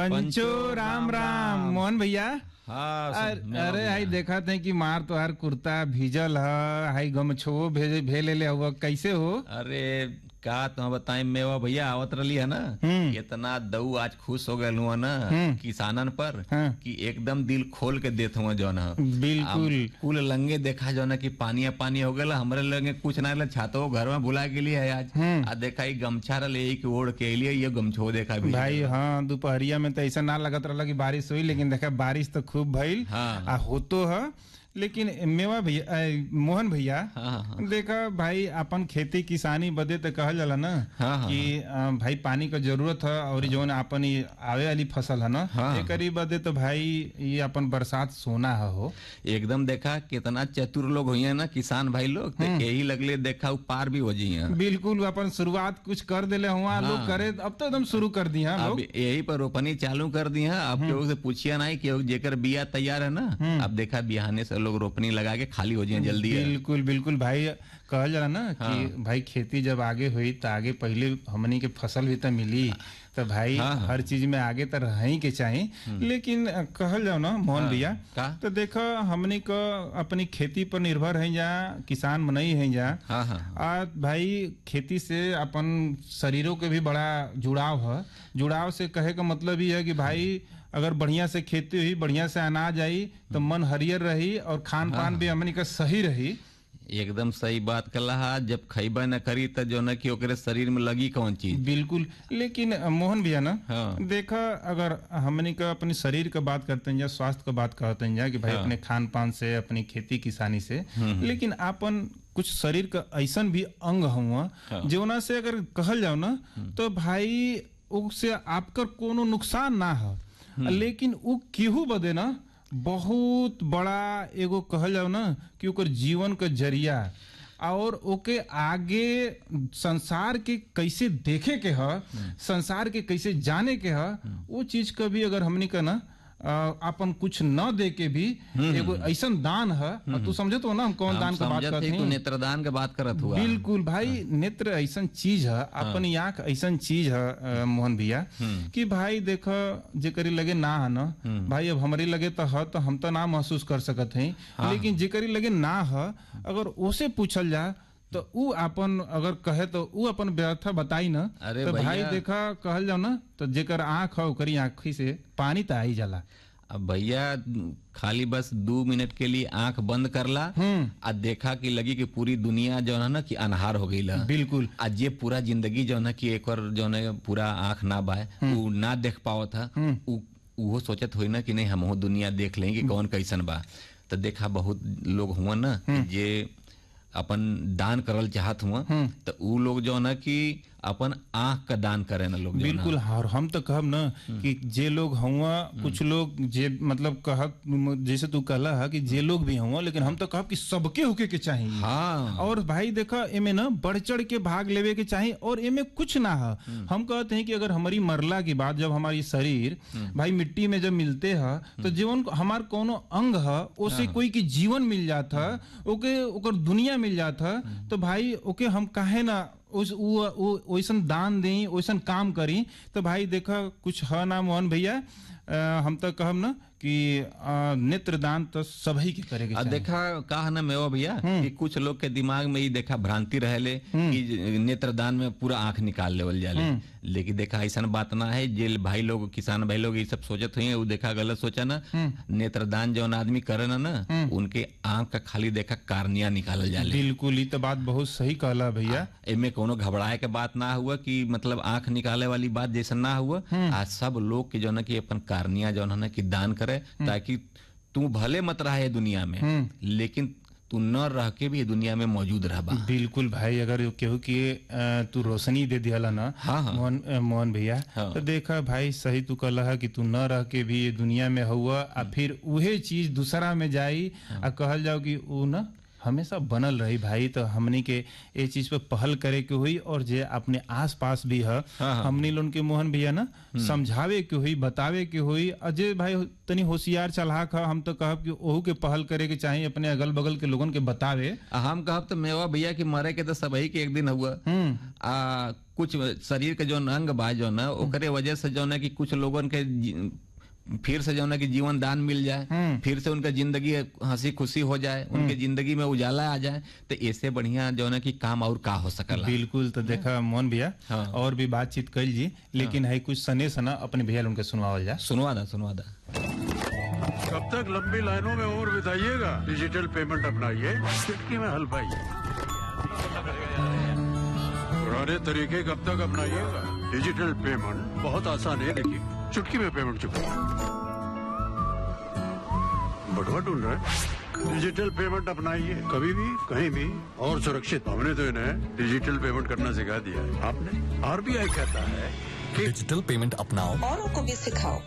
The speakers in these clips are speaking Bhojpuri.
पंचो राम राम मोहन भैया। हाँ अरे हाई देखा थे कि मार तो हर कुर्ता भीजल है, हाई गमछो भेले ले हुआ, कैसे हो? अरे का तुम बताएं मेवा भैया आवत रही है ना, इतना दऊ आज खुश हो गए हुआ ना किसानन पर हाँ। कि एकदम दिल खोल के देत हुआ जो ना। बिल्कुल कुल लंगे देखा जो ना कि पानी पानी हो गया, हमारे लंगे कुछ ना रहा, छातो घर में भुला के लिए है आज। आ देखा ही गमछा रहे एक ओढ़ के लिए ये गमछो देखा भी भाई। हाँ दोपहरिया में तो ऐसा ना लगत रहा कि बारिश हुई, लेकिन देखा बारिश तो खूब भइल। हाँ। आ होतो है, लेकिन मेवा भैया मोहन भैया। हाँ। देखा भाई अपन खेती किसानी बदे तो कहल जाला ना हाँ। कि भाई पानी का जरूरत है, और जो अपन आवे वाली फसल है ना एकरी बदे तो भाई ये अपन बरसात सोना है हो। एकदम देखा कितना चतुर लोग हुई ना किसान भाई लोग, तो यही लगले देखा पार भी हो जी। बिल्कुल अपन शुरुआत कुछ कर दिले हुआ लोग करे, अब तो एकदम शुरू कर दिया अब यही पर रोपनी चालू कर दी है। अब केहू से पूछिया नहीं कि जेकर बिया तैयार है ना, अब देखा बिहाने से लोग रोपनी लगा के खाली हो जाए जल्दी। बिल्कुल बिल्कुल भाई कहल जाला ना कि भाई खेती जब आगे हुई तो आगे पहले हमनी के फसल भी तो मिली, तो भाई हर चीज में आगे तो रह ही के चाहिए। लेकिन कहल जाओ ना मोहन भैया, तो देखो हमनी को अपनी खेती पर निर्भर है जा, किसान मनई है जा। आज भाई खेती से अपन शरीरों के भी बड़ा जुड़ाव है। जुड़ाव से कहे का मतलब ये है कि भाई अगर बढ़िया से खेती हुई, बढ़िया से अनाज आई तो मन हरियर रही और खान पान भी हमनी का सही रही। एकदम सही बात कला। जब खैबा न करी तो जो न कि ओकरे शरीर में लगी कौन चीज। बिल्कुल। लेकिन मोहन भैया ना देखा, अगर हमनी का अपने शरीर का बात करते हैं या स्वास्थ्य का बात करते हैं कि भाई अपने खान पान से, अपनी खेती किसानी से, लेकिन अपन कुछ शरीर का ऐसा भी अंग हुआ जोना से अगर कहल जाओ ना तो भाई उससे आपका कोनो नुकसान ना हो, लेकिन वो केहू बदे ना बहुत बड़ा एगो कहल जाओ ना कि ओकर जीवन का जरिया और ओके आगे संसार के कैसे देखे के है, संसार के कैसे जाने के है, वो चीज का भी अगर हमनी का ना अपन कुछ न दे के भी एगो ऐसा दान है। तू समझे तो ना हम कौन दान की बात करते हैं? नेत्रदान की बात करत हुआ। बिल्कुल भाई नेत्र ऐसा चीज है, अपनी आंख ऐसा चीज है मोहन भैया कि भाई देखो जेकरी लगे ना है ना भाई, अब हमारी लगे तो है तो हम तो ना महसूस कर सकते हैं, लेकिन जेकरी लगे ना है अगर उसे पूछल जा तो ऊ अपन अगर कहे तो ऊ अपन व्यर्था बताई ना। तो भाई देखा कहल जाओ ना तो जेकर आंख है ओकरी आंखी से पानी तो आई जाला। अब भैया खाली बस 2 मिनट के लिए आंख बंद करला आ देखा कि लगी कि पूरी दुनिया जो है ना कि अनहार हो गई। बिल्कुल। आज ये पूरा जिंदगी जो है कि एक और जो है पूरा आंख ना बाय वो ना देख पाओ था, वो सोचत हुई ना कि नहीं हम दुनिया देख लेंगे कौन कैसन बा। तो देखा बहुत लोग हुआ ना जे अपन दान करल चाहत हुआ, तो उ लोग जो ना कि अपन आंख का दान करे ना लोग। बिल्कुल। और हम तो कहब ना कि जे लोग हुआ, कुछ लोग जे मतलब कहत जैसे तू कहला है कि जे लोग भी हुआ, लेकिन हम तो कहब कि सबके होके के चाहिए। और भाई देखा एमे ना बढ़ चढ़ के भाग लेवे के चाहिए, और एमे कुछ ना है। हम कहते हैं कि अगर हमारी मरला की बात, जब हमारी शरीर भाई मिट्टी में जब मिलते है तो जीवन हमार कोनो अंग है उसे कोई की जीवन मिल जाता है, ओके ओकर दुनिया मिल जाता है, तो भाई ओके हम काहे ना वैसन दान दें, वैसन काम करी। तो भाई देखा कुछ है ना मोहन भैया, हम तो कहब ना कि नेत्रदान तो सभी के करे के चाहिए। देखा कहा ना मेवा भैया कि कुछ लोग के दिमाग में ही देखा भ्रांति रहेले कि नेत्रदान में पूरा आंख निकाल लेवल जाले, लेकिन देखा ऐसा बात ना है। जे भाई लोग किसान भाई लोग ये सब सोचत हुए वो देखा गलत सोचा ना। नेत्रदान जो आदमी करे ना उनके आंख का खाली देखा कार्निया निकालल जाले। बिल्कुल ये तो बात बहुत सही कहला भैया। इनमें कोनो घबराए के बात ना हुआ कि मतलब आंख निकाले वाली बात जैसा ना हुआ। आज सब लोग के जो ना कि अपन कार्निया जो ना कि दान करे, ताकि तू भले मत रहे दुनिया में लेकिन तू न रह के भी दुनिया में मौजूद रह। बिल्कुल भाई। अगर केहू की तू रोशनी दे दिया ना मोहन भैया, तो देखा भाई सही तू कहला है कि तू न रह के भी दुनिया में हुआ, फिर वही चीज दूसरा में जाई आ कहल जाओ कि वो ना हमेशा बनल रही भाई। तो हमनी के ये चीज पे पहल करे के हुई और जे अपने आस पास भी है हमनी लोगन के मोहन भैया ना समझावे के हुई, बतावे के हुई। अजय भाई तनी होशियार चलाक है, हम तो कहब कि ओहू के पहल करे के चाहिए, अपने अगल बगल के लोगन के बतावे। हम कहब तो मेवा भैया की मरे के तो सबही के एक दिन हुआ। कुछ शरीर के जो अंग बा जो ना ओकरे वजह से जो ना कि कुछ लोगन के फिर से जो ना कि जीवन दान मिल जाए, फिर से उनका जिंदगी हंसी खुशी हो जाए, उनके जिंदगी में उजाला आ जाए, तो इससे बढ़िया जो ना कि काम और का हो सकला। बिल्कुल। तो देखा मोहन भैया और भी बातचीत कल जी, लेकिन है कुछ सने सना अपने भैया उनके सुनवावल जा। सुनवा दा। कब तक लंबी लाइनों में और बिताइएगा? डिजिटल पेमेंट अपनाइए, चुटकी में हल पाइए। पुराने तरीके कब तक अपनाइएगा? डिजिटल पेमेंट बहुत आसान है, देखिए चुटकी में पेमेंट चुका। बटुआ ढूंढ रहे हैं? डिजिटल पेमेंट अपनाइए, कभी भी कहीं भी और सुरक्षित। हमने तो इन्हें डिजिटल पेमेंट करना सिखा दिया है, आपने? आरबीआई कहता है कि डिजिटल पेमेंट अपनाओ, औरों को भी सिखाओ।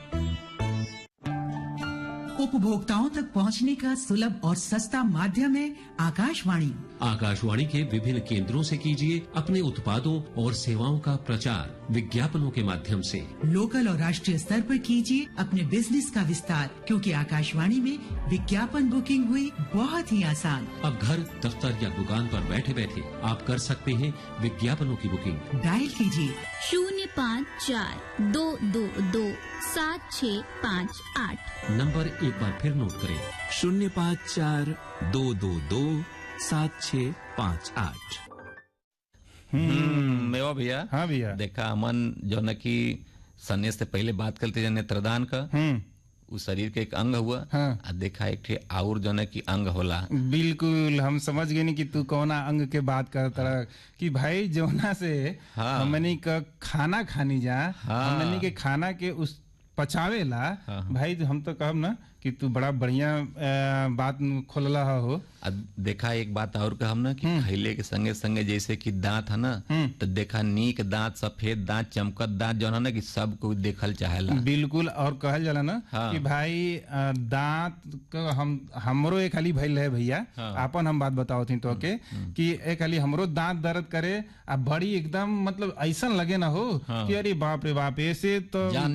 उपभोक्ताओं तक पहुंचने का सुलभ और सस्ता माध्यम है आकाशवाणी। आकाशवाणी के विभिन्न केंद्रों से कीजिए अपने उत्पादों और सेवाओं का प्रचार विज्ञापनों के माध्यम से। लोकल और राष्ट्रीय स्तर पर कीजिए अपने बिजनेस का विस्तार, क्योंकि आकाशवाणी में विज्ञापन बुकिंग हुई बहुत ही आसान। अब घर, दफ्तर या दुकान पर बैठे बैठे आप कर सकते हैं विज्ञापनों की बुकिंग। डायल कीजिए 054-222-7658। नंबर एक बार फिर नोट करें, 054-222-7658। मेवा भैया। हाँ भैया। देखा अमन जो न कि सने से पहले बात करते जन नेत्रदान का, उस शरीर के एक अंग हुआ। देखा एक ठे और जो न कि अंग होला। बिल्कुल, हम समझ गए नहीं कि तू कौना अंग के बात करता कि भाई जोना से हमनी का खाना खानी जा, हमनी के खाना के उस पचावेला। भाई हम तो कहब ना कि तू बड़ा बढ़िया बात खोलला हो। देखा एक बात और कहब ना कि खैले के संगे संगे जैसे कि दांत है ना, तो देखा नीक दांत, सफेद दांत, चमकत दांत जो है ना कि सब को देखल चाहेला। बिल्कुल। और कहल जाला ना कि भाई दांत का हमरो एक हाली भइल है भैया, अपन हम बात बताओ थी तो के कि एक हाली हमरो दांत दर्द करे, अब बड़ी एकदम मतलब ऐसा लगे ना हो कि अरे बाप रे बाप, ऐसे तो जान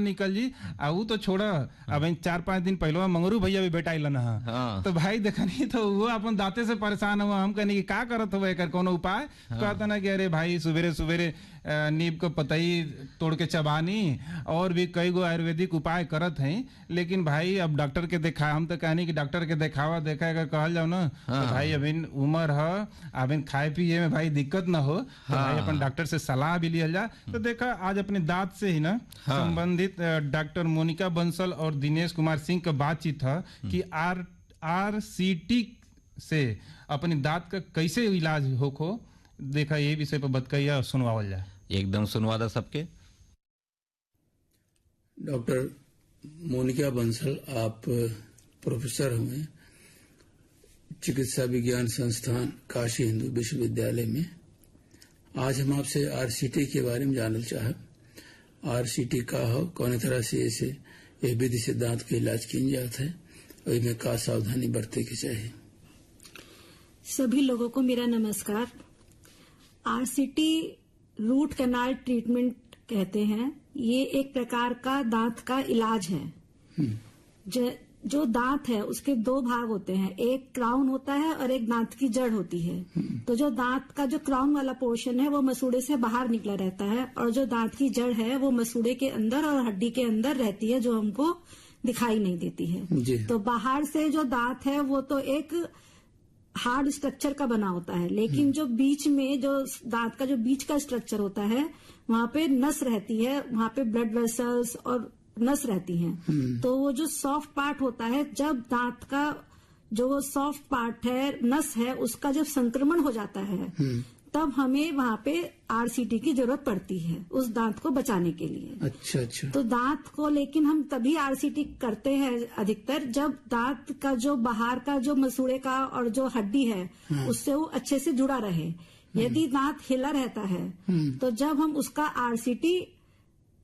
निकल जी। वो तो छोड़ा, अब 4-5 दिन पहले मंगरू भैया भी बेटा आइलन है, तो भाई देखनी तो वो अपन दांते से परेशान हुआ। हम कहने की का करत हो एकर कोनो उपाय? कहता ना कि अरे भाई सुबेरे सुबेरे नीम को पतई तोड़ के चबानी, और भी कई गो आयुर्वेदिक उपाय करत हैं, लेकिन भाई अब डॉक्टर के देखा। हम तो कहनी कि डॉक्टर के देखावा देखा अगर कहल जाओ ना तो भाई अभी उम्र है, अभी खाए पिए में भाई दिक्कत ना हो, तो भाई अपन डॉक्टर से सलाह भी लिया जा। तो देखा आज अपने दांत से ही ना संबंधित डॉक्टर मोनिका बंसल और दिनेश कुमार सिंह का बातचीत था कि RCT से अपने दांत का कैसे इलाज हो। देखा ये विषय पर बतकैया सुनवावल जाए। एकदम सुनवा दा सबके। डॉक्टर मोनिका बंसल, आप प्रोफेसर हुए चिकित्सा विज्ञान संस्थान काशी हिंदू विश्वविद्यालय में। आज हम आपसे RCT के बारे में जानना चाहे। RCT का हो, कौन तरह से ऐसे ये विधि से दांत का इलाज किया जाता है, और इनमें का सावधानी बरते के चाहिए। सभी लोगों को मेरा नमस्कार। RCT रूट कैनाल ट्रीटमेंट कहते हैं। ये एक प्रकार का दांत का इलाज है। जो दांत है उसके 2 भाग होते हैं, एक क्राउन होता है और एक दांत की जड़ होती है। तो जो दांत का जो क्राउन वाला पोर्शन है वो मसूड़े से बाहर निकला रहता है, और जो दांत की जड़ है वो मसूड़े के अंदर और हड्डी के अंदर रहती है, जो हमको दिखाई नहीं देती है। तो बाहर से जो दांत है वो तो एक हार्ड स्ट्रक्चर का बना होता है, लेकिन जो बीच में जो दांत का जो बीच का स्ट्रक्चर होता है वहां पे नस रहती है, वहां पे ब्लड वेसल्स और नस रहती हैं। तो वो जो सॉफ्ट पार्ट होता है, जब दांत का जो वो सॉफ्ट पार्ट है, नस है, उसका जब संक्रमण हो जाता है तब हमें वहां पे RCT की जरूरत पड़ती है उस दांत को बचाने के लिए। अच्छा। तो दांत को लेकिन हम तभी RCT करते हैं अधिकतर जब दांत का जो बाहर का जो मसूड़े का और जो हड्डी है उससे वो अच्छे से जुड़ा रहे। यदि दांत हिला रहता है तो जब हम उसका RCT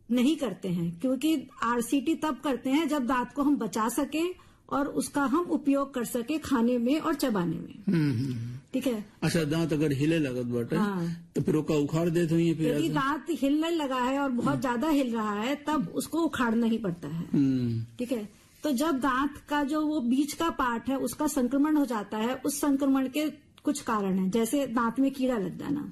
नहीं करते हैं, क्योंकि RCT तब करते हैं जब दांत को हम बचा सके और उसका हम उपयोग कर सके खाने में और चबाने में। ठीक है। अच्छा, दांत अगर हिले लगत बाटे तो फिर ओका उखाड़ देते हुई फिर यदि दांत हिलने लगा है और बहुत ज्यादा हिल रहा है तब उसको उखाड़ना ही पड़ता है। ठीक है। तो जब दांत का जो वो बीच का पार्ट है उसका संक्रमण हो जाता है, उस संक्रमण के कुछ कारण है, जैसे दांत में कीड़ा लग जाना।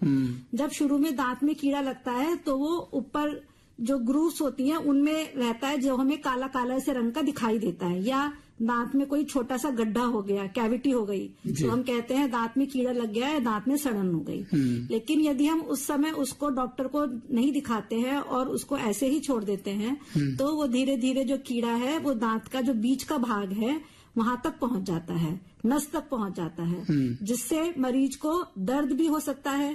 जब शुरू में दांत में कीड़ा लगता है तो वो ऊपर जो ग्रूव्स होती हैं उनमें रहता है, जो हमें काला काला से रंग का दिखाई देता है, या दांत में कोई छोटा सा गड्ढा हो गया, कैविटी हो गई, तो हम कहते हैं दांत में कीड़ा लग गया है, दांत में सड़न हो गई। लेकिन यदि हम उस समय उसको डॉक्टर को नहीं दिखाते हैं और उसको ऐसे ही छोड़ देते हैं तो वो धीरे धीरे जो कीड़ा है वो दांत का जो बीच का भाग है वहां तक पहुंच जाता है, नस तक पहुंच जाता है, जिससे मरीज को दर्द भी हो सकता है,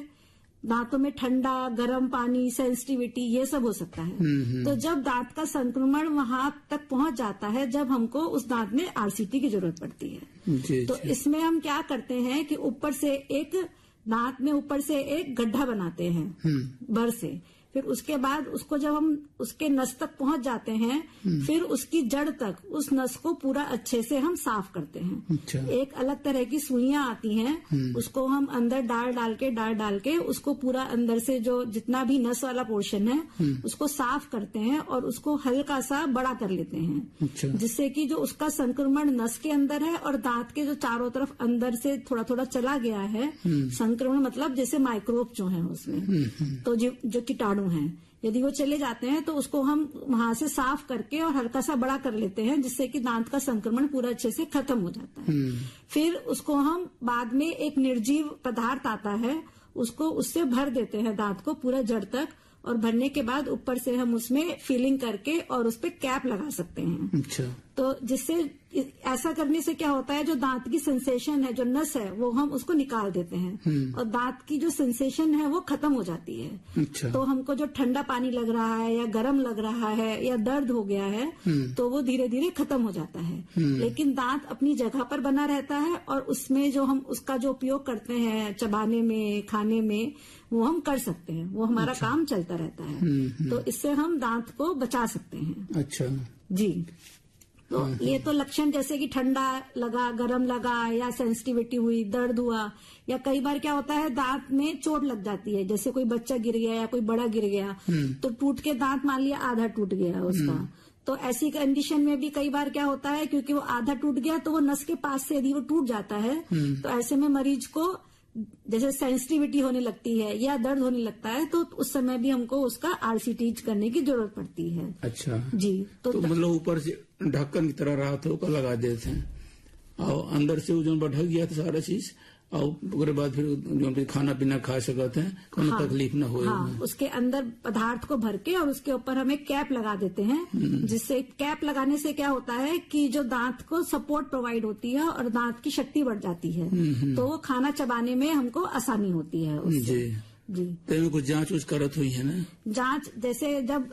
दांतों में ठंडा गर्म पानी, सेंसिटिविटी, ये सब हो सकता है। तो जब दांत का संक्रमण वहां तक पहुंच जाता है, जब हमको उस दांत में आरसीटी की जरूरत पड़ती है। तो इसमें हम क्या करते हैं कि ऊपर से एक दांत में ऊपर से एक गड्ढा बनाते हैं भर से, फिर उसके बाद उसको जब हम उसके नस तक पहुंच जाते हैं फिर उसकी जड़ तक उस नस को पूरा अच्छे से हम साफ करते हैं। अच्छा। एक अलग तरह की सुइयां आती हैं, उसको हम अंदर डाल के उसको पूरा अंदर से जो जितना भी नस वाला पोर्शन है उसको साफ करते हैं और उसको हल्का सा बड़ा कर लेते हैं। अच्छा। जिससे कि जो उसका संक्रमण नस के अंदर है और दांत के जो चारों तरफ अंदर से थोड़ा थोड़ा चला गया है, संक्रमण मतलब जैसे माइक्रोब जो है उसमें, तो जो कीटाणु हैं, यदि वो चले जाते हैं तो उसको हम वहां से साफ करके और हल्का सा बड़ा कर लेते हैं, जिससे कि दांत का संक्रमण पूरा अच्छे से खत्म हो जाता है। फिर उसको हम बाद में एक निर्जीव पदार्थ आता है, उसको उससे भर देते हैं दांत को पूरा जड़ तक, और भरने के बाद ऊपर से हम उसमें फिलिंग करके और उस पे कैप लगा सकते हैं। अच्छा। तो जिससे ऐसा करने से क्या होता है, जो दांत की सेंसेशन है, जो नस है, वो हम उसको निकाल देते हैं और दांत की जो सेंसेशन है वो खत्म हो जाती है। अच्छा। तो हमको जो ठंडा पानी लग रहा है या गर्म लग रहा है या दर्द हो गया है तो वो धीरे धीरे खत्म हो जाता है। लेकिन दांत अपनी जगह पर बना रहता है और उसमें जो हम उसका जो उपयोग करते हैं चबाने में, खाने में, वो हम कर सकते हैं, वो हमारा काम चलता रहता है। तो इससे हम दांत को बचा सकते हैं। अच्छा जी। तो ये तो लक्षण जैसे कि ठंडा लगा, गरम लगा, या सेंसिटिविटी हुई, दर्द हुआ, या कई बार क्या होता है दांत में चोट लग जाती है, जैसे कोई बच्चा गिर गया या कोई बड़ा गिर गया तो टूट के दांत मान लिया आधा टूट गया उसका, तो ऐसी कंडीशन में भी कई बार क्या होता है, क्योंकि वो आधा टूट गया तो वो नस के पास से यदि वो टूट जाता है तो ऐसे में मरीज को जैसे सेंसिटिविटी होने लगती है या दर्द होने लगता है, तो उस समय भी हमको उसका आरसीटी करने की जरूरत पड़ती है। अच्छा जी। तो मतलब ऊपर से ढक्कन की तरह रहा था लगा देते हैं और अंदर से जो ढक गया था सारा चीज, और उसके बाद फिर जो खाना पीना खा सकते हैं, कोई तकलीफ ना हो। उसके अंदर पदार्थ को भर के और उसके ऊपर हम एक कैप लगा देते हैं, जिससे कैप लगाने से क्या होता है कि जो दांत को सपोर्ट प्रोवाइड होती है और दांत की शक्ति बढ़ जाती है, तो वो खाना चबाने में हमको आसानी होती है उससे। जी। तो कुछ जांच उस करत हुई है ना? जांच जैसे जब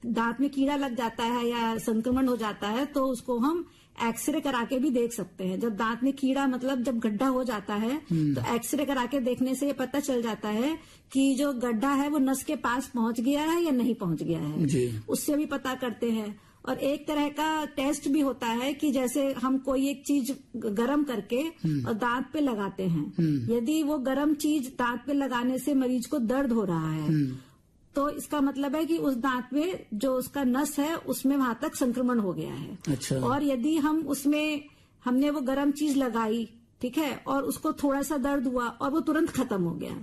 दांत में कीड़ा लग जाता है या संक्रमण हो जाता है तो उसको हम एक्सरे करा के भी देख सकते हैं। जब दांत में कीड़ा मतलब जब गड्ढा हो जाता है तो एक्सरे करा के देखने से ये पता चल जाता है कि जो गड्ढा है वो नस के पास पहुंच गया है या नहीं पहुंच गया है। जी। उससे भी पता करते हैं। और एक तरह का टेस्ट भी होता है कि जैसे हम कोई एक चीज गरम करके और दांत पे लगाते हैं, यदि वो गरम चीज दांत पे लगाने से मरीज को दर्द हो रहा है तो इसका मतलब है कि उस दांत में जो उसका नस है उसमें वहां तक संक्रमण हो गया है। अच्छा। और यदि हमने वो गर्म चीज लगाई, ठीक है, और उसको थोड़ा सा दर्द हुआ और वो तुरंत खत्म हो गया,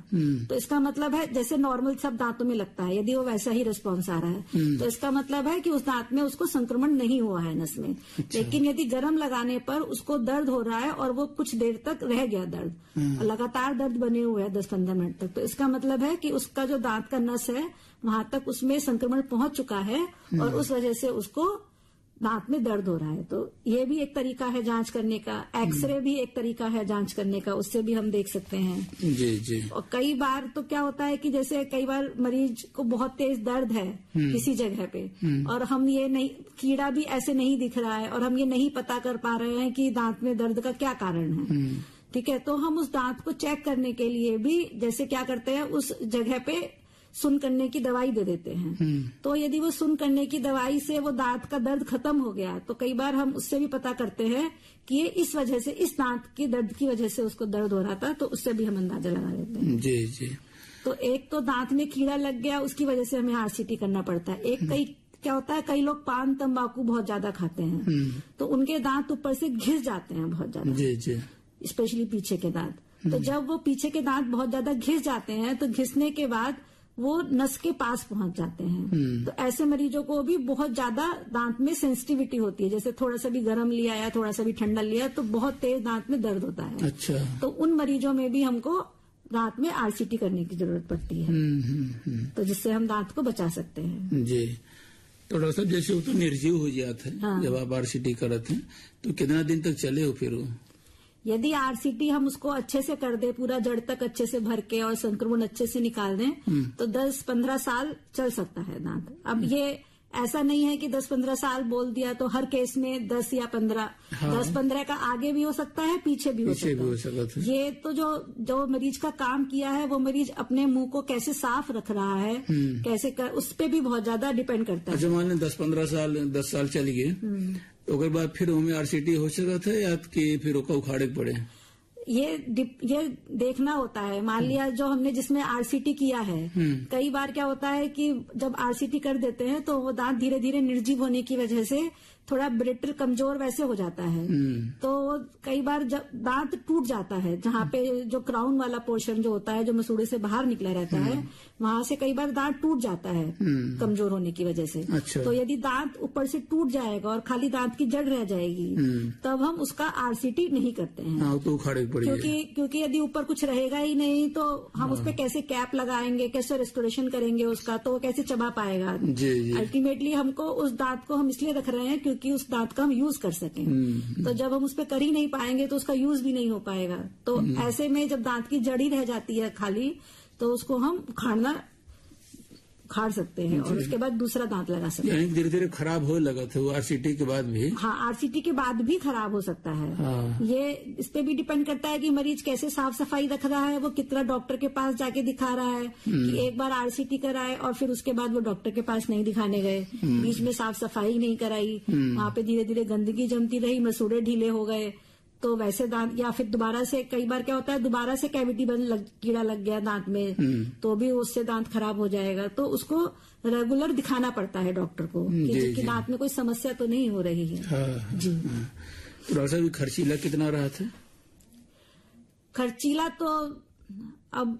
तो इसका मतलब है जैसे नॉर्मल सब दांतों में लगता है, यदि वो वैसा ही रिस्पॉन्स आ रहा है तो इसका मतलब है कि उस दांत में उसको संक्रमण नहीं हुआ है नस में। अच्छा। लेकिन यदि गर्म लगाने पर उसको दर्द हो रहा है और वो कुछ देर तक रह गया दर्द, लगातार दर्द बने हुए है 10-15 मिनट तक, तो इसका मतलब है कि उसका जो दांत का नस है वहां तक उसमें संक्रमण पहुंच चुका है और उस वजह से उसको दांत में दर्द हो रहा है। तो ये भी एक तरीका है जांच करने का। एक्सरे भी एक तरीका है जांच करने का, उससे भी हम देख सकते हैं। जी जी। और कई बार तो क्या होता है कि जैसे कई बार मरीज को बहुत तेज दर्द है किसी जगह पे और हम ये नहीं, कीड़ा भी ऐसे नहीं दिख रहा है और हम ये नहीं पता कर पा रहे हैं कि दांत में दर्द का क्या कारण है, ठीक है, तो हम उस दांत को चेक करने के लिए भी जैसे क्या करते हैं, उस जगह पे सुन्न करने की दवाई दे देते हैं। तो यदि वो सुन्न करने की दवाई से वो दांत का दर्द खत्म हो गया तो कई बार हम उससे भी पता करते हैं कि ये इस वजह से, इस दांत के दर्द की वजह से उसको दर्द हो रहा था, तो उससे भी हम अंदाजा लगा लेते हैं। जी जी। तो एक तो दांत में कीड़ा लग गया, उसकी वजह से हमें RCT करना पड़ता है। एक कई क्या होता है, कई लोग पान तंबाकू बहुत ज्यादा खाते हैं तो उनके दांत ऊपर से घिस जाते हैं बहुत ज्यादा। जी जी। स्पेशली पीछे के दांत। तो जब वो पीछे के दांत बहुत ज्यादा घिस जाते हैं तो घिसने के बाद वो नस के पास पहुंच जाते हैं। तो ऐसे मरीजों को भी बहुत ज्यादा दांत में सेंसिटिविटी होती है, जैसे थोड़ा सा भी गर्म लिया या थोड़ा सा भी ठंडा लिया तो बहुत तेज दांत में दर्द होता है। अच्छा। तो उन मरीजों में भी हमको दांत में RCT करने की जरूरत पड़ती है। तो जिससे हम दांत को बचा सकते हैं। जी। तो डॉक्टर साहब जैसे वो तो निर्जीव हो जाते हैं, हाँ। जब आप RCT करते हैं तो कितना दिन तक चले हो फिर वो? यदि RCT हम उसको अच्छे से कर दे, पूरा जड़ तक अच्छे से भर के और संक्रमण अच्छे से निकाल दें तो 10-15 साल चल सकता है दांत। अब ये ऐसा नहीं है कि 10-15 साल बोल दिया तो हर केस में 10 या 15, 10-15 का आगे भी हो सकता है, पीछे भी हो सकता है। ये तो जो मरीज का काम किया है वो मरीज अपने मुंह को कैसे साफ रख रहा है, कैसे उस पे भी बहुत ज्यादा डिपेंड करता है। अच्छा, मान लें 10-15 साल 10 साल चल गए तो उसके बाद फिर हमें RCT हो सकता था या कि फिर उसका उखाड़े पड़े? ये देखना होता है। मान लिया जो हमने जिसमें RCT किया है, कई बार क्या होता है कि जब RCT कर देते हैं तो वो दांत धीरे धीरे निर्जीव होने की वजह से थोड़ा ब्रिटल कमजोर वैसे हो जाता है। तो कई बार जब दांत टूट जाता है, जहाँ पे जो क्राउन वाला पोर्शन जो होता है जो मसूड़े से बाहर निकला रहता है, वहां से कई बार दांत टूट जाता है कमजोर होने की वजह से। अच्छा। तो यदि दांत ऊपर से टूट जाएगा और खाली दांत की जड़ रह जाएगी तब हम उसका RCT नहीं करते हैं। हाँ, तो उखाड़े पड़ेगी। क्योंकि यदि ऊपर कुछ रहेगा ही नहीं तो हम उस पर कैसे कैप लगाएंगे, कैसे रेस्टोरेशन करेंगे उसका, तो वो कैसे चबा पाएगा। अल्टीमेटली हमको उस दांत को हम इसलिए रख रहे हैं क्योंकि उस दांत का हम यूज कर सकें। तो जब हम उस पर कर ही नहीं पाएंगे तो उसका यूज भी नहीं हो पाएगा। तो ऐसे में जब दांत की जड़ी रह जाती है खाली तो उसको हम उखाड़ सकते हैं और उसके बाद दूसरा दांत लगा सकते हैं। धीरे धीरे खराब हो लगा था वो RCT के बाद भी? हाँ, RCT के बाद भी खराब हो सकता है। हाँ। ये इस पे भी डिपेंड करता है कि मरीज कैसे साफ सफाई रख रहा है, वो कितना डॉक्टर के पास जाके दिखा रहा है कि एक बार RCT कराए और फिर उसके बाद वो डॉक्टर के पास नहीं दिखाने गए, बीच में साफ सफाई नहीं कराई, वहाँ पे धीरे धीरे गंदगी जमती रही, मसूड़े ढीले हो गए तो वैसे दांत, या फिर दोबारा से कई बार क्या होता है दोबारा से कैविटी कीड़ा लग गया दांत में तो भी उससे दांत खराब हो जाएगा। तो उसको रेगुलर दिखाना पड़ता है डॉक्टर को कि दांत में कोई समस्या तो नहीं हो रही है। हाँ, जी। तो डॉक्टर साहब खर्चीला कितना रहा था? खर्चीला तो अब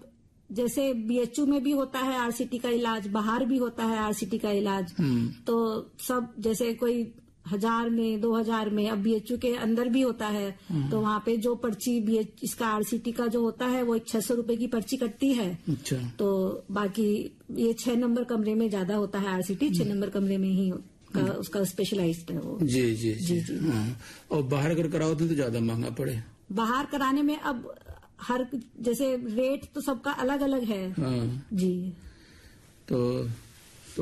जैसे BHU में भी होता है RCT का इलाज, बाहर भी होता है RCT का इलाज। तो सब जैसे कोई 1000 में 2000 में, अब BHU के अंदर भी होता है तो वहाँ पे जो पर्ची इसका RCT का जो होता है वो 600 रुपए की पर्ची कटती है। अच्छा। तो बाकी ये 6 नंबर कमरे में ज्यादा होता है RCT, 6 नंबर कमरे में ही उसका स्पेशलाइज्ड है वो। जी जी जी, जी। हाँ। और बाहर अगर कराओ तो ज्यादा महंगा पड़े? बाहर कराने में अब हर जैसे रेट तो सबका अलग अलग है। हाँ। जी। तो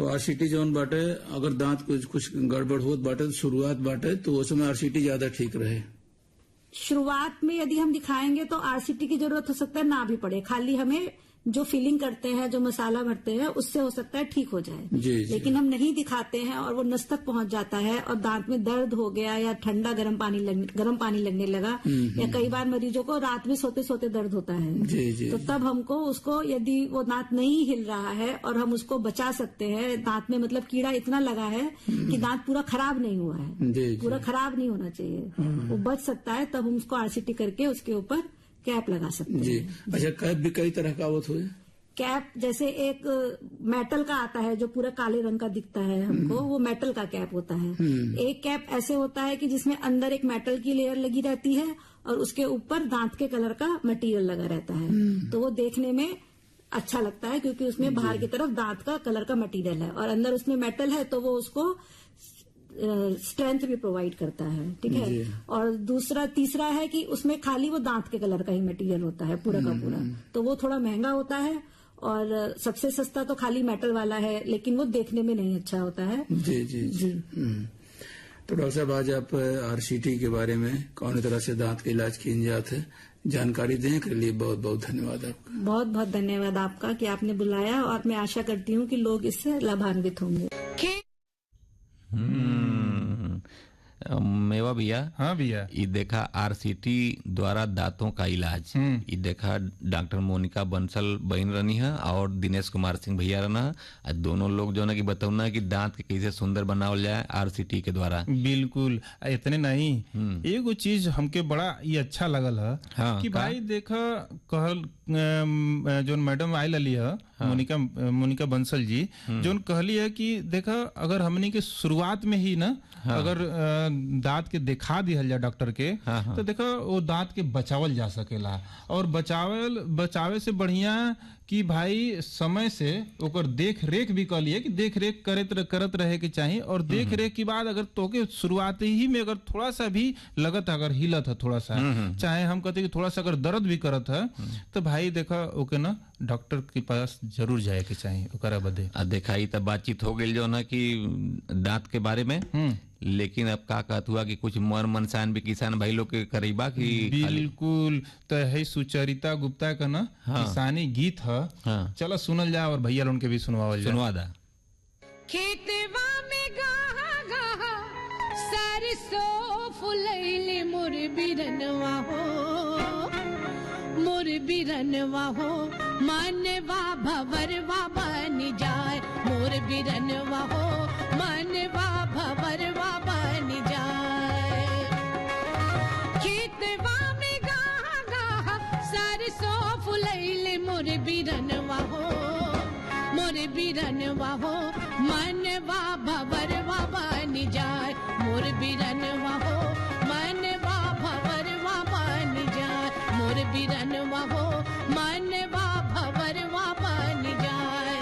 RCT जोन बाटे अगर दांत कुछ गड़बड़ होत बाटे तो शुरुआत बाटे तो उस समय RCT ज्यादा ठीक रहे। शुरुआत में यदि हम दिखाएंगे तो RCT की जरूरत हो सकता है ना भी पड़े, खाली हमें जो फिलिंग करते हैं, जो मसाला भरते हैं, उससे हो सकता है ठीक हो जाए। जी, जी। लेकिन हम नहीं दिखाते हैं और वो नस तक पहुंच जाता है और दांत में दर्द हो गया या ठंडा गर्म पानी लगने लगा, या कई बार मरीजों को रात में सोते सोते दर्द होता है। जी, जी। तो तब हमको उसको, यदि वो दांत नहीं हिल रहा है और हम उसको बचा सकते हैं, दांत में मतलब कीड़ा इतना लगा है कि दांत पूरा खराब नहीं हुआ है, जी, पूरा खराब नहीं होना चाहिए, वो बच सकता है, तब हम उसको RCT करके उसके ऊपर कैप लगा सकते हैं। जी। अच्छा, कैप भी कई तरह का होता है? कैप जैसे एक मेटल का आता है जो पूरा काले रंग का दिखता है हमको, वो मेटल का कैप होता है। एक कैप ऐसे होता है कि जिसमें अंदर एक मेटल की लेयर लगी रहती है और उसके ऊपर दांत के कलर का मटेरियल लगा रहता है। तो वो देखने में अच्छा लगता है क्योंकि उसमें बाहर की तरफ दांत का कलर का मटेरियल है और अंदर उसमें मेटल है, तो वो उसको स्ट्रेंथ भी प्रोवाइड करता है। ठीक है। और तीसरा है कि उसमें खाली वो दांत के कलर का ही मटेरियल होता है पूरा का पूरा, तो वो थोड़ा महंगा होता है। और सबसे सस्ता तो खाली मेटल वाला है, लेकिन वो देखने में नहीं अच्छा होता है। जी जी जी। तो डॉक्टर साहब आज आप आरसीटी के बारे में कौन तरह से दांत के इलाज की जात है जानकारी देने के लिए बहुत बहुत धन्यवाद आपका। बहुत बहुत धन्यवाद आपका कि आपने बुलाया, और मैं आशा करती हूँ कि लोग इससे लाभान्वित होंगे। मेवा भैया। हाँ भैया। ये देखा आरसीटी द्वारा दांतों का इलाज, ये देखा डॉक्टर मोनिका बंसल बहन रनी है और दिनेश कुमार सिंह भैया रहना, दोनों लोग जो ना कि बताऊना कि दांत के कैसे सुंदर बनावल जाए आरसीटी के द्वारा। बिल्कुल, इतने नहीं, एगो चीज हमके बड़ा ये अच्छा लगल है। हाँ, कि भाई देखा कहल जो मैडम आयल अली है, मोनिका बंसल जी, जो कहली है कि देखा अगर हमनी के शुरुआत में ही ना अगर दांत के दिखा दिया जाए डॉक्टर के, तो देखो वो दांत के बचावल जा सकेला। और बचावे से बढ़िया कि भाई समय से ओकर देख रेख भी कहलिए कि देख रेख करत रहे के चाहिए। और देख रेख के बाद अगर तोके शुरुआत ही में अगर थोड़ा सा भी लगत है, अगर हिलत है थोड़ा सा, चाहे हम कहते कि थोड़ा सा अगर दर्द भी करत है, तो भाई देखा ओके ना डॉक्टर के पास जरूर जाए के चाहिए ओकरा बदे। देखा ये तब बातचीत हो गई जो ना कि दांत के बारे में, लेकिन अब का कहत हुआ कि कुछ मर मनसान भी किसान भाई लोग के करीबा की बिल्कुल। तो है सुचरिता गुप्ता का ना किसानी गीत है। चलो सुनल जाए और भैया उनके भी सुनवावल जाए। सुनवा दा। खेतवा में गाहा गाहा सरसों फुलैले मोर बिरनवा हो, मोर बिरनवा हो, मनवा भवरवा बन जाए, मोर बिरनवा हो, मनवा भवरवा बन जाए। खेतवा में गाहा गाहा सरसों फुलैले मोर बिरनवा हो, मोर बिरनवा हो, मनवा भवरवा बन जाए, मोर बिरनवा हो, मनवा भवरवा बन जाए, मोर बिरनवा हो, मनवा भवरवा बन जाए।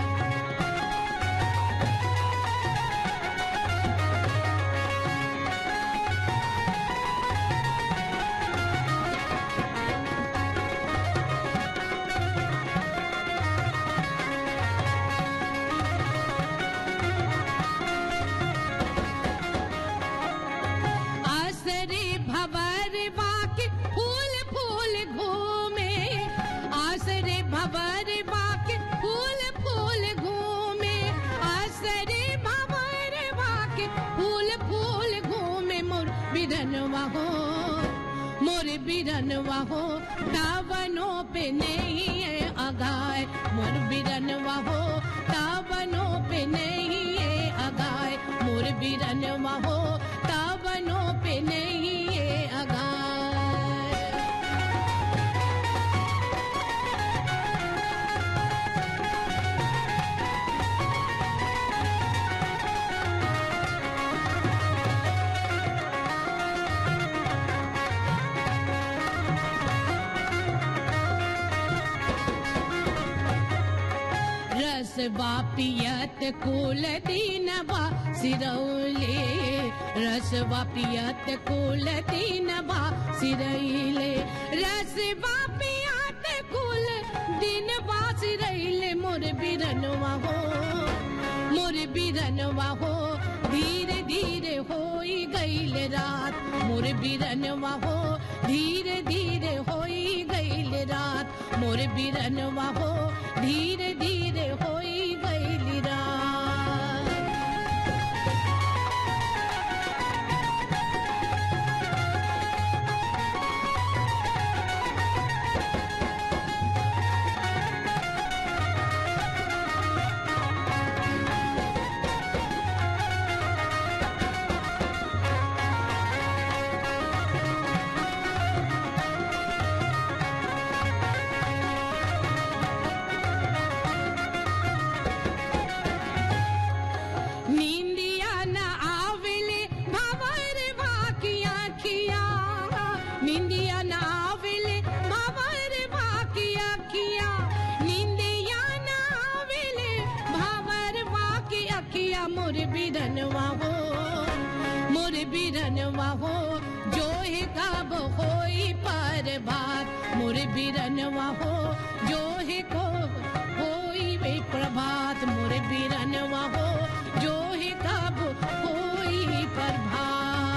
आसरे भवरवा के फूल फूल घूमे, आसरे भवरवा के फूल फूल घूमे, आसरे भवरवा के फूल फूल घूमे, मोर बिरनवा हो, मोर बिरनवा हो, तावनों पे नहीं है अगाए, मोर बिरनवा हो, तावनों पे नहीं है अगाए, मोर बिरनवा हो, तावनों पे नहीं है अगाए। रसवा पियत कुल दीनवा सिरौले, रसवा पियत कुल दीनवा सिरैले, रसवा पियत कुल दीनवा सिरैले, मोर बिरनवा हो, मोर बिरनवा हो, धीरे धीरे होई गईल रात, मोर बिरनवा हो, धीरे धीरे होई गईल रात, मोर बिरनवा हो, धीरे धीरे होई गईल रात। नींदिया न आवेले भवरवा की आँखिया, नींदिया न आवेले भवरवा की आँखिया, नींदिया न आवेले भवरवा की आँखिया, मोर बिरनवा हो, मोर बिरनवा हो, जो है कब होई पर बात, मोर बिरनवा हो, जो है को होई वे प्रभात, मोर बिरनवा हो, जो है कब होई प्रभात।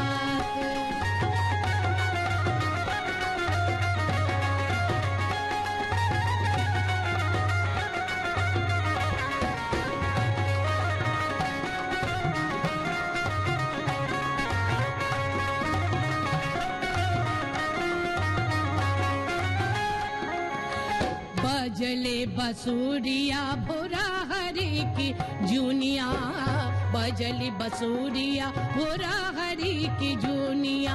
बजले बसूरिया भोरा हरी की जूनिया, बजली बसूरिया भोरा हरी की जूनिया,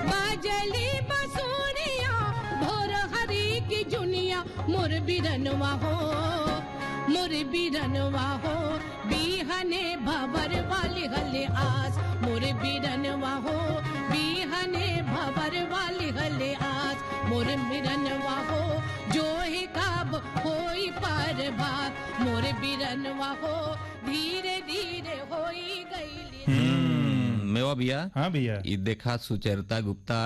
बजली बसूरिया भोरा हरी की जूनिया, मोर बिरनवा हो, मोर बिरनवा हो, बिहने भवर वाली हले आस, मोर बिरनवा हो, बिहने भवर वाली हले आस, मोर बिरनवा हो, जो ही कब होई पर बात, मोर बिरनवा हो, धीरे धीरे होई गईली। मेवा भैया, हाँ भैया, ये देखा सुचरिता गुप्ता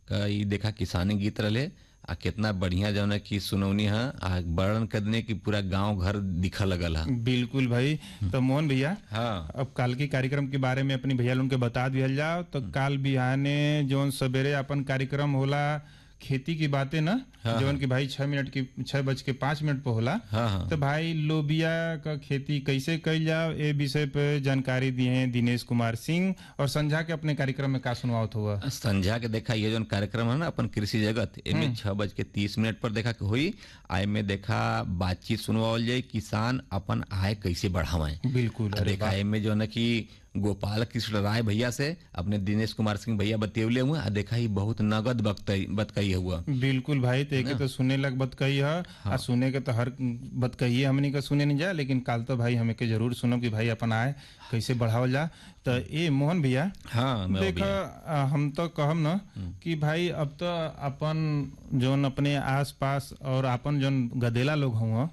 का ये देखा किसानी गीत रहे आ कितना बढ़िया जौन है कि सुनौनी है आ वर्णन करने की पूरा गांव घर दिखा लगल है। बिल्कुल भाई। तो मोहन भैया, हाँ, अब काल के कार्यक्रम के बारे में अपनी भैया लोगन के बता दिया जाओ। तो काल बिहाने जौन सवेरे अपन कार्यक्रम होला खेती की बातें ना, हाँ, जौन की भाई 6:05 पे होला। हाँ, तो भाई लोबिया का खेती कैसे कइल जाओ ए विषय पे जानकारी दिए हैं दिनेश कुमार सिंह। और संध्या के अपने कार्यक्रम में का सुनवावत हुआ? संध्या के देखा ये जो कार्यक्रम है ना अपन कृषि जगत इनमें 6:30 पर देखा कि हुई आय में देखा बातचीत सुनवाओल जाए किसान अपन आय कैसे बढ़ावे। बिल्कुल। देखा इनमें जो है कि गोपाल कृष्ण राय भैया से अपने दिनेश कुमार सिंह भैया बतेवले हुए आ देखा ही बहुत नगद बतकई हुआ। बिल्कुल भाई, तो एक तो सुने लग बतकई है। हाँ। सुने के तो हर बतकई हमनी का सुने नहीं जा, लेकिन काल तो भाई हमें के जरूर सुनो कि भाई अपन आए कैसे बढ़ावल जा। तो ये मोहन भैया, हाँ, देखा हम तो कहम ना कि भाई अब तो अपन जोन अपने आसपास और अपन जोन गदेला लोग हुआ,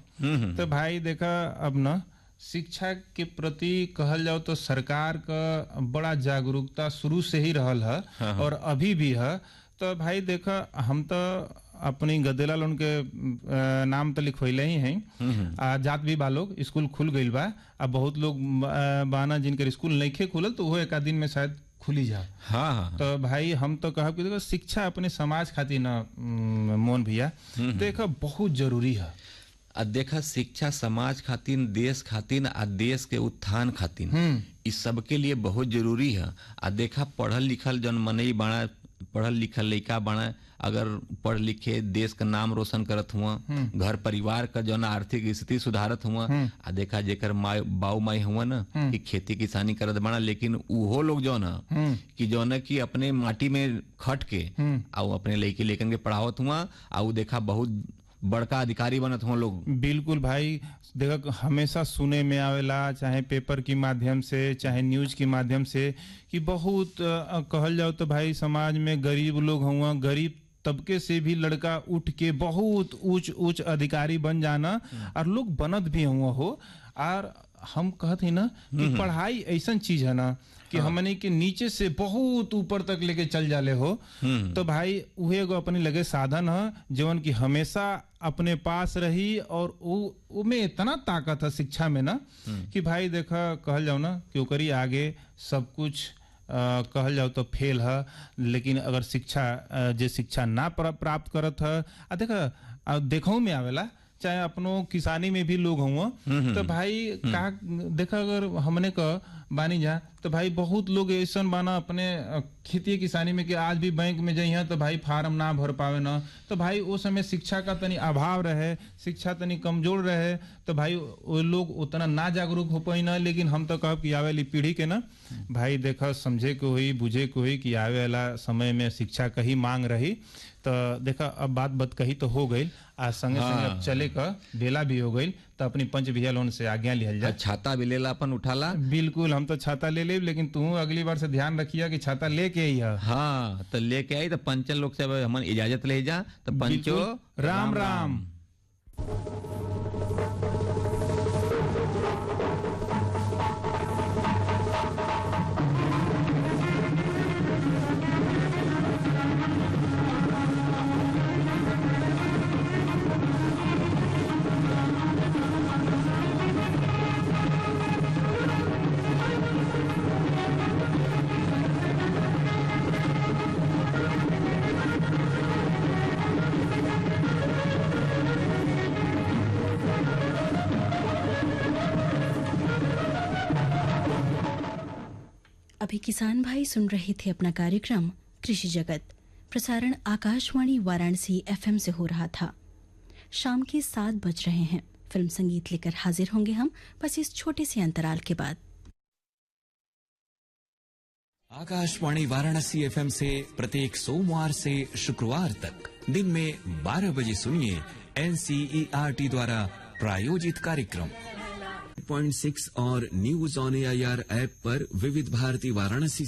तो भाई देखा अब ना शिक्षा के प्रति कहल जाओ तो सरकार का बड़ा जागरूकता शुरू से ही रहल है। हाँ। और अभी भी है। तो भाई देखा हम तो अपनी गदेला लोन के नाम तो लिखवैले ही हैं। जात भी बा लोग, स्कूल खुल गईल बा। अब बहुत लोग बाना जिनके स्कूल नहीं खुलल तो वो एक आध दिन में शायद खुली जा। हाँ। तो भाई हम तो कहब कि देखो शिक्षा अपने समाज खातिर ना मोहन भैया देखो बहुत जरूरी है। आ देखा शिक्षा समाज खातिर, देश खातिर आ देश के उत्थान खातिर इस सब के लिए बहुत जरूरी है। आ देखा पढ़ल लिखल जन मनई बाड़ा, पढ़ल लिखल लड़का बाड़ा, अगर पढ़ लिखे देश का नाम रोशन करत हुआ, घर परिवार का जो ना आर्थिक स्थिति सुधारत हुआ। आ देखा जेकर बाऊ माई हुआ ना कि खेती किसानी करत बाड़ा, लेकिन उहो लोग जो ना कि जो ना कि अपने माटी में खट के आ अपने लड़के लेकन के पढ़ावत हुआ आ देखा बहुत बड़का अधिकारी बनत हो लोग। बिल्कुल भाई, देखो हमेशा सुने में आवेला, चाहे पेपर के माध्यम से चाहे न्यूज के माध्यम से, कि बहुत कहल जाओ तो भाई समाज में गरीब लोग हुआ, गरीब तबके से भी लड़का उठ के बहुत उच्च अधिकारी बन जाना और लोग बनत भी हुआ हो। और हम कहते हैं ना कि पढ़ाई ऐसा चीज है ना कि हमने के नीचे से बहुत ऊपर तक लेके चल जाले हो। तो भाई उहे एगो अपने लगे साधन है जीवन की हमेशा अपने पास रही। और उमें इतना ताकत है शिक्षा में ना कि भाई देखा कहल जाओ ना कि ओकरी आगे सब कुछ कहल जाओ तो फेल है। लेकिन अगर शिक्षा जे शिक्षा ना प्राप्त करत है, देखा देखो में आवेला चाहे अपनो किसानी में भी लोग हुआ। तो भाई का देखा अगर हमने का बानी जा तो भाई बहुत लोग ऐसा बाना अपने खेती किसानी में कि आज भी बैंक में जाइए तो भाई फार्म ना भर पावे ना। तो भाई उस समय शिक्षा का तनी अभाव रहे, शिक्षा तनी कमजोर रहे, तो भाई वो लोग उतना ना जागरूक हो पाई ना। लेकिन हम तो कहब कि आवे वाली पीढ़ी के ना भाई देखा समझे को हुई, बुझे को हुई कि आवे वाला समय में शिक्षा का ही मांग रही। तो देखा अब बात कही तो हो गई, आज संगे संगे अब चले का बेला भी हो गई। तो अपनी पंच भैया लोन से आज्ञा लिहल जाए। छाता भी लेला अपन उठाला। बिल्कुल, हम तो छाता ले ले, लेकिन तू अगली बार से ध्यान रखिया कि छाता लेके आई है। हाँ, तो लेके आई तो पंचन लोग से हम इजाजत ले जा। तो पंचो राम राम। अभी किसान भाई सुन रहे थे अपना कार्यक्रम कृषि जगत। प्रसारण आकाशवाणी वाराणसी FM से हो रहा था। शाम के 7 बज रहे हैं। फिल्म संगीत लेकर हाजिर होंगे हम बस इस छोटे से अंतराल के बाद। आकाशवाणी वाराणसी एफएम से प्रत्येक सोमवार से शुक्रवार तक दिन में 12 बजे सुनिए NCERT द्वारा प्रायोजित कार्यक्रम 0.6 और न्यूज ऑन AIR ऐप पर विविध भारती वाराणसी